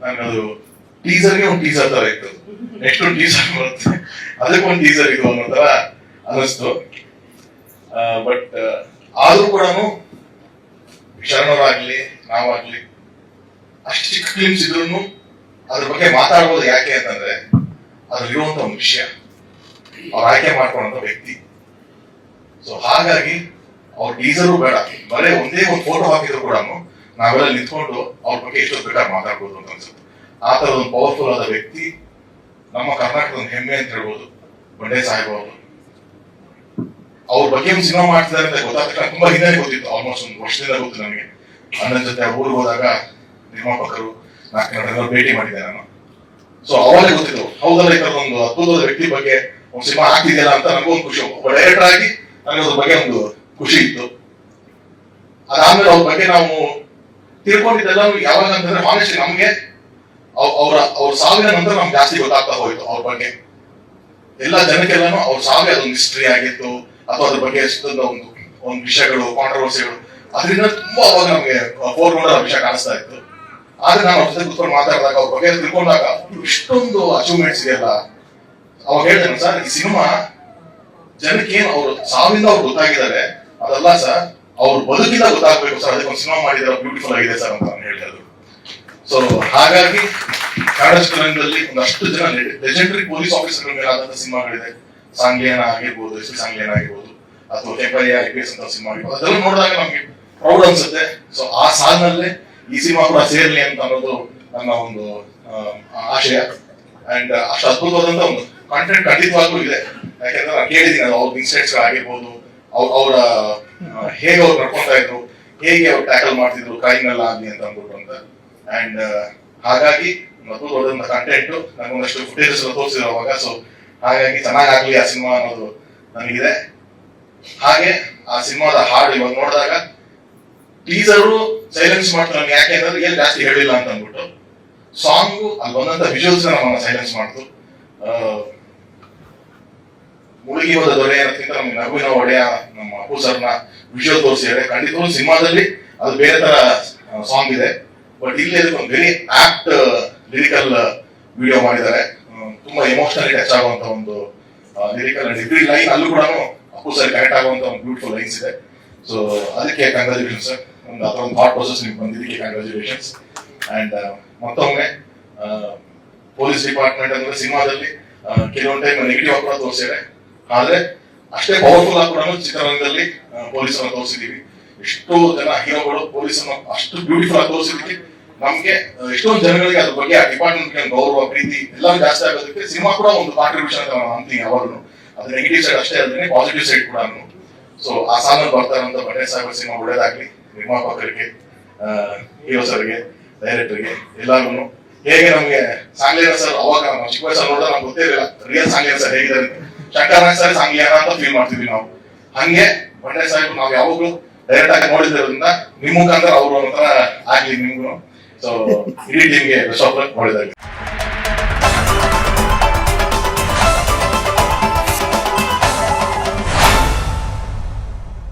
ನನಗದು ಟೀಸರ್ಗೆ ಒಂದು ಟೀಸರ್ ತರ ಇತ್ತು, ನೆಕ್ಸ್ಟ್ ಒಂದು ಟೀಸರ್ ಬರುತ್ತೆ ಅದಕ್ಕೆ ಒಂದು ಟೀಸರ್ ಇದು ಅನ್ನೋ ತರ ಅನಿಸ್ತು. ಬಟ್ ಆದ್ರೂ ಕೂಡ ಶರಣವರಾಗ್ಲಿ ನಾವಾಗ್ಲಿ ಅಷ್ಟು ಚಿಕ್ಕ ಫಿಲ್ಮ್ಸ್ ಇದ್ರು ಅದ್ರ ಬಗ್ಗೆ ಮಾತಾಡ್ಬೋದು. ಯಾಕೆ ಅಂತಂದ್ರೆ ಅದ್ರಲ್ಲಿರುವಂತ ಒಂದು ವಿಷಯ, ಅವ್ರು ಆಯ್ಕೆ ಮಾಡ್ಕೊಂಡಂತ ವ್ಯಕ್ತಿ. ಸೊ ಹಾಗಾಗಿ ಅವ್ರ ಟೀಸರು ಬೇಡ, ಬರೇ ಒಂದೇ ಒಂದು ಫೋಟೋ ಹಾಕಿದ್ರು ಕೂಡ ನಾವೆಲ್ಲ ನಿಂತ್ಕೊಂಡು ಅವ್ರ ಬಗ್ಗೆ ಎಷ್ಟೊತ್ತು ಬೇಕಾದ್ರೆ ಮಾತಾಡ್ಬೋದು ಅಂತ ಅನ್ಸುತ್ತೆ. ಆ ತರದ ಒಂದು ಪವರ್ಫುಲ್ ಆದ ವ್ಯಕ್ತಿ ನಮ್ಮ ಕರ್ನಾಟಕದ ಒಂದು ಹೆಮ್ಮೆ ಅಂತ ಹೇಳ್ಬೋದು ಬಂಡೆ ಸಾಹೇಬ್ ಅವರು. ಅವ್ರ ಬಗ್ಗೆ ಒಂದು ಸಿನಿಮಾ ಮಾಡ್ತಿದ್ದಾರೆ ಅಂತ ಗೊತ್ತಾಗ್ತಕ್ಕ ತುಂಬಾ ಹಿಂದೆ ಗೊತ್ತಿತ್ತು, ಆಲ್ಮೋಸ್ಟ್ ಒಂದು ವರ್ಷದಿಂದ ಗೊತ್ತು ನನಗೆ. ಅಣ್ಣನ ಜೊತೆ ಊರಿಗೆ ಹೋದಾಗ ನಿರ್ಮಾಪಕರು 4 ಜನರನ್ನ ಭೇಟಿ ಮಾಡಿದ್ದೆ ನಾನು. ಸೊ ಅವಾಗಲೇ ಗೊತ್ತಿತ್ತು, ಹೌದಲ್ಲ ಈ ತರದ ಒಂದು ಅದ್ಭುತವಾದ ವ್ಯಕ್ತಿ ಬಗ್ಗೆ ಒಂದು ಸಿನಿಮಾ ಆಗ್ತಿದೆಯಲ್ಲ ಅಂತ ನನಗೊಂದು ಖುಷಿ. ಒಬ್ಬ ಡೈರೆಕ್ಟರ್ ಆಗಿ ನನಗೆ ಅದ್ರ ಬಗ್ಗೆ ಒಂದು ಖುಷಿ ಇತ್ತು. ಅದಾದ್ಮೇಲೆ ಅವ್ರ ಬಗ್ಗೆ ನಾವು ತಿಳ್ಕೊಂಡಿದ್ದೆಲ್ಲ ಯಾವಾಗ ಅಂತಂದ್ರೆ ಆನೆಸ್ಟ್ಲಿ ನಮ್ಗೆ ಅವ್ರ ಸಾವಿನ ನಂತರ ನಮ್ಗೆ ಜಾಸ್ತಿ ಗೊತ್ತಾಗ್ತಾ ಹೋಯ್ತು ಅವ್ರ ಬಗ್ಗೆ. ಎಲ್ಲ ಜನಕ್ಕೆಲ್ಲಾನು ಅವ್ರ ಸಾವಿಗೆ ಅದೊಂದು ಹಿಸ್ಟ್ರಿ ಆಗಿತ್ತು ಅಥವಾ ಅದ್ರ ಬಗ್ಗೆ ಒಂದು ವಿಷಯಗಳು, ಕಾಂಟ್ರವರ್ಸಿಗಳು, ಅದರಿಂದ ತುಂಬಾ ಅವಾಗ ನಮ್ಗೆ ಫೋರ್ಗ್ರೌಂಡ್ ವಿಷಯ ಕಾಣಿಸ್ತಾ ಇತ್ತು. ಆದ್ರೆ ನಾನು ಅವ್ರ ಜೊತೆ ಕುತ್ಕೊಂಡು ಮಾತಾಡಿದಾಗ ಅವ್ರ ಬಗ್ಗೆ ತಿಳ್ಕೊಂಡಾಗ ಇಷ್ಟೊಂದು ಅಚೀವ್ಮೆಂಟ್ಸ್ ಇದೆಯಲ್ಲ, ಅವಾಗ ಹೇಳ್ತೇನೆ ಸರ್ ಈ ಸಿನಿಮಾ ಜನಕ್ಕೆ ಏನು ಅವ್ರ ಸಾವಿಂದ ಅವ್ರು ಗೊತ್ತಾಗಿದ್ದಾರೆ ಅದಲ್ಲ ಸರ್, ಅವ್ರ ಬದುಕಿಂದ ಗೊತ್ತಾಗ್ಬೇಕು ಸರ್, ಅದಕ್ಕೆ ಒಂದು ಸಿನಿಮಾ ಮಾಡಿದ್ರೆ ಬ್ಯೂಟಿಫುಲ್ ಆಗಿದೆ ಸರ್ ಅಂತ ನಾನು ಹೇಳ್ತಾ ಇದ್ರು. ಸೊ ಹಾಗಾಗಿ ಕನ್ನಡ ಚಿತ್ರರಂಗದಲ್ಲಿ ಒಂದಷ್ಟು ಜನ ಲೆಜೆಂಡರಿ ಪೊಲೀಸ್ ಆಫೀಸರ್ಗಳ ಮೇಲೆ ಆದಂತ ಸಿನಿಮಾಗಳಿದೆ. ಸಾಂಗ್ಲಿಯನ ಆಗಿರ್ಬೋದು, ಎಸ್ ಸಾಂಗ್ಲಿಯನ ಆಗಿರ್ಬೋದು, ಅಥವಾ ಕೆಂಪಯ್ಯ IPS ಅಂತ ಸಿನಿಮಾ ಆಗಿರ್ಬೋದು, ಅದೆಲ್ಲ ನೋಡಿದಾಗ ನಮ್ಗೆ ಪ್ರೌಡ್ ಅನ್ಸುತ್ತೆ. ಸೊ ಆ ಸಾಲಿನಲ್ಲೇ ಈ ಸಿನಿಮಾ ಕೂಡ ಸೇರ್ಲಿ ಅಂತ ಅನ್ನೋದು ನನ್ನ ಒಂದು ಆಶಯ. ಅಂಡ್ ಅಷ್ಟು ಅದ್ಭುತವಾದಂತ ಒಂದು ಕಾಂಟೆಂಟ್ ಖಂಡಿತವಾಗ್ಲೂ ಇದೆ. ಯಾಕೆಂದ್ರೆ ನಾನು ಕೇಳಿದ್ದೀನಿ ಅದು ಅವ್ರ ಇನ್ಸಿಡೆಂಟ್ಸ್ ಆಗಿರ್ಬೋದು, ಅವರ ಹೇಗೆ ಅವ್ರು ನಡ್ಕೊತಾ ಇದ್ರು, ಹೇಗೆ ಅವ್ರು ಟ್ಯಾಕಲ್ ಮಾಡ್ತಿದ್ರು ಕ್ರೈಮ್ ಎಲ್ಲ ಆಗ್ಲಿ ಅಂತ ಅಂದ್ಬಿಟ್ಟು ಅಂತ. ಅಂಡ್ ಹಾಗಾಗಿ ಅದ್ಭುತವಾದಂತ ಕಂಟೆಂಟ್ ನನಗೊಂದಷ್ಟು ಫುಟೇಜಸ್ ತೋರಿಸಿದ್ರು ಅವಾಗ. ಸೊ ಹಾಗಾಗಿ ಚೆನ್ನಾಗಾಗ್ಲಿ ಆ ಸಿನಿಮಾ ಅನ್ನೋದು ನನಗಿದೆ. ಹಾಗೆ ಆ ಸಿನಿಮಾದ ಹಾಡು ಇವಾಗ ನೋಡಿದಾಗ ಟೀಸರು ಸೈಲೆನ್ಸ್ ಮಾಡ್ತಾರೆ ನಮ್ಗೆ, ಯಾಕೆ ಅಂದ್ರೆ ಏನ್ ಜಾಸ್ತಿ ಹೇಳಿಲ್ಲ ಅಂತ ಅಂದ್ಬಿಟ್ಟು. ಸಾಂಗು ಅಲ್ಲಿ ಬಂದಂತ ವಿಜುವಲ್ಸ್ ನಮ್ಮನ್ನ ಸೈಲೆನ್ಸ್ ಮಾಡ್ತು. ಮುಳುಗಿ ಹೋದ ದೊರೆ ಅನ್ನೋದಕ್ಕಿಂತ ನಮ್ಗೆ ನಗುವಿನ ಒಡೆಯ ನಮ್ಮ ಅಪ್ಪು ಸರ್ನ ವಿಜುವಲ್ ತೋರಿಸಿದ್ದಾರೆ. ಖಂಡಿತ ಸಿನಿಮಾದಲ್ಲಿ ಅದು ಬೇರೆ ತರ ಸಾಂಗ್ ಇದೆ, ಬಟ್ ಇಲ್ಲಿ ಅದಕ್ಕೆ ಒಂದು ವೆರಿ ಆಪ್ಟ್ ಲಿರಿಕಲ್ ವಿಡಿಯೋ ಮಾಡಿದ್ದಾರೆ. ತುಂಬಾ ಎಮೋಷನಲಿ ಟಚ್ ಆಗುವಂತ ಒಂದು ಲಿರಿಕಲ್ ಅಂಡ್ ಎವ್ರಿ ಲೈನ್ ಅಲ್ಲೂ ಕೂಡ ಅಪ್ಪು ಸರ್ ಕನೆಕ್ಟ್ ಆಗುವಂತ ಒಂದು ಬ್ಯೂಟಿಫುಲ್ ಲೈನ್ಸ್ ಇದೆ. ಸೊ ಅದಕ್ಕೆ ಕಂಗ್ರಾಚುಲೇಷನ್ ಸರ್, ಒಂದು ಅದರ ಒಂದು ಥಾಟ್ ಪ್ರೊಸೆಸ್ ನಿಮ್ಗೆ ಬಂದಿದ್ದಕ್ಕೆ ಕಂಗ್ರಾಚುಲೇಷನ್ಸ್. ಅಂಡ್ ಮತ್ತೊಮ್ಮೆ ಪೊಲೀಸ್ ಡಿಪಾರ್ಟ್ಮೆಂಟ್ ಅಂದ್ರೆ ಸಿನಿಮಾದಲ್ಲಿ ಕೆಲವೊಂದು ಟೈಮ್ ನೆಗೆಟಿವ್ ಕೂಡ ತೋರಿಸಿದೆ, ಆದ್ರೆ ಅಷ್ಟೇ ಪವರ್ಫುಲ್ ಆಗಿ ಕೂಡ ಚಿತ್ರರಂಗದಲ್ಲಿ ಪೊಲೀಸರನ್ನ ತೋರಿಸಿದೀವಿ. ಎಷ್ಟೋ ಜನ ಹೀರೋಗಳು ಪೊಲೀಸನ್ನು ಅಷ್ಟು ಬ್ಯೂಟಿಫುಲ್ ಆಗಿ ತೋರಿಸಿದಕ್ಕೆ ನಮ್ಗೆ ಎಷ್ಟೊಂದು ಜನಗಳಿಗೆ ಅದ್ರ ಬಗ್ಗೆ ಆ ಡಿಪಾರ್ಟ್ಮೆಂಟ್ ಗೌರವ ಪ್ರೀತಿ ಎಲ್ಲ ಜಾಸ್ತಿ ಆಗೋದಕ್ಕೆ ಸಿನಿಮಾ ಕೂಡ ಒಂದು ಕಾಂಟ್ರಿಬ್ಯೂಷನ್ ಅಂತ ನಾನು ಅಂತೀನಿ ಯಾವಾಗಲೂ. ಅದು ನೆಗೆಟಿವ್ ಸೈಡ್ ಅಷ್ಟೇ ಅಲ್ಲದೆ ಪಾಸಿಟಿವ್ ಸೈಡ್ ಕೂಡ. ಸೊ ಆ ಸಾಲಲ್ಲಿ ಬರ್ತಾರಂತ ಬಂಡೆ ಸಾಹೇಬ್ ಸಿನಿಮಾ ಒಳ್ಳೇದಾಗ್ಲಿ, ನಿರ್ಮಾಪಕರಿಗೆ, ಹೀರೋಸರ್ಗೆ, ಡೈರೆಕ್ಟರ್ಗೆ ಎಲ್ಲಾರು. ಹೇಗೆ ನಮ್ಗೆ ಸಾಂಗ್ಲಿಯನ ಸರ್ ಅವಾಗ ನಾವು ಚಿಕ್ಕ ವಯಸ್ಸಲ್ಲಿ ನೋಡಿದ್ರೆ ನಮ್ಗೆ ಗೊತ್ತೇ ಇರಲಿಲ್ಲ ರಿಯಲ್ ಸಾಂಗ್ಲಿಯನ ಸರ್ ಹೇಗಿದ್ದಾರೆ, ಶಂಕರನಾಗ್ ಸರ್ ಸಾಂಗ್ಲಿಯನ ಅಂತ ಫೀಲ್ ಮಾಡ್ತಿದ್ವಿ ನಾವು. ಹಂಗೆ ಬಂಡೆ ಸಾಹೇಬ್ ನಾವು ಯಾವಾಗ್ಲೂ ಡೈರೆಕ್ಟ್ ಆಗಿ ನೋಡಿದ್ರಿಂದ ನಿಮ್ಮ ಮುಖಾಂತರ ಅವರು ಒಂಥರ ಆಗ್ಲಿ ನಿಮ್ಗೂ. ಸೊ ಇಡೀ ಟೀಮ್ಗೆ ಬೆಸ್ಟ್ ಆಫ್ ಲಕ್, ಒಳ್ಳೇದಾಗ್ಲಿ.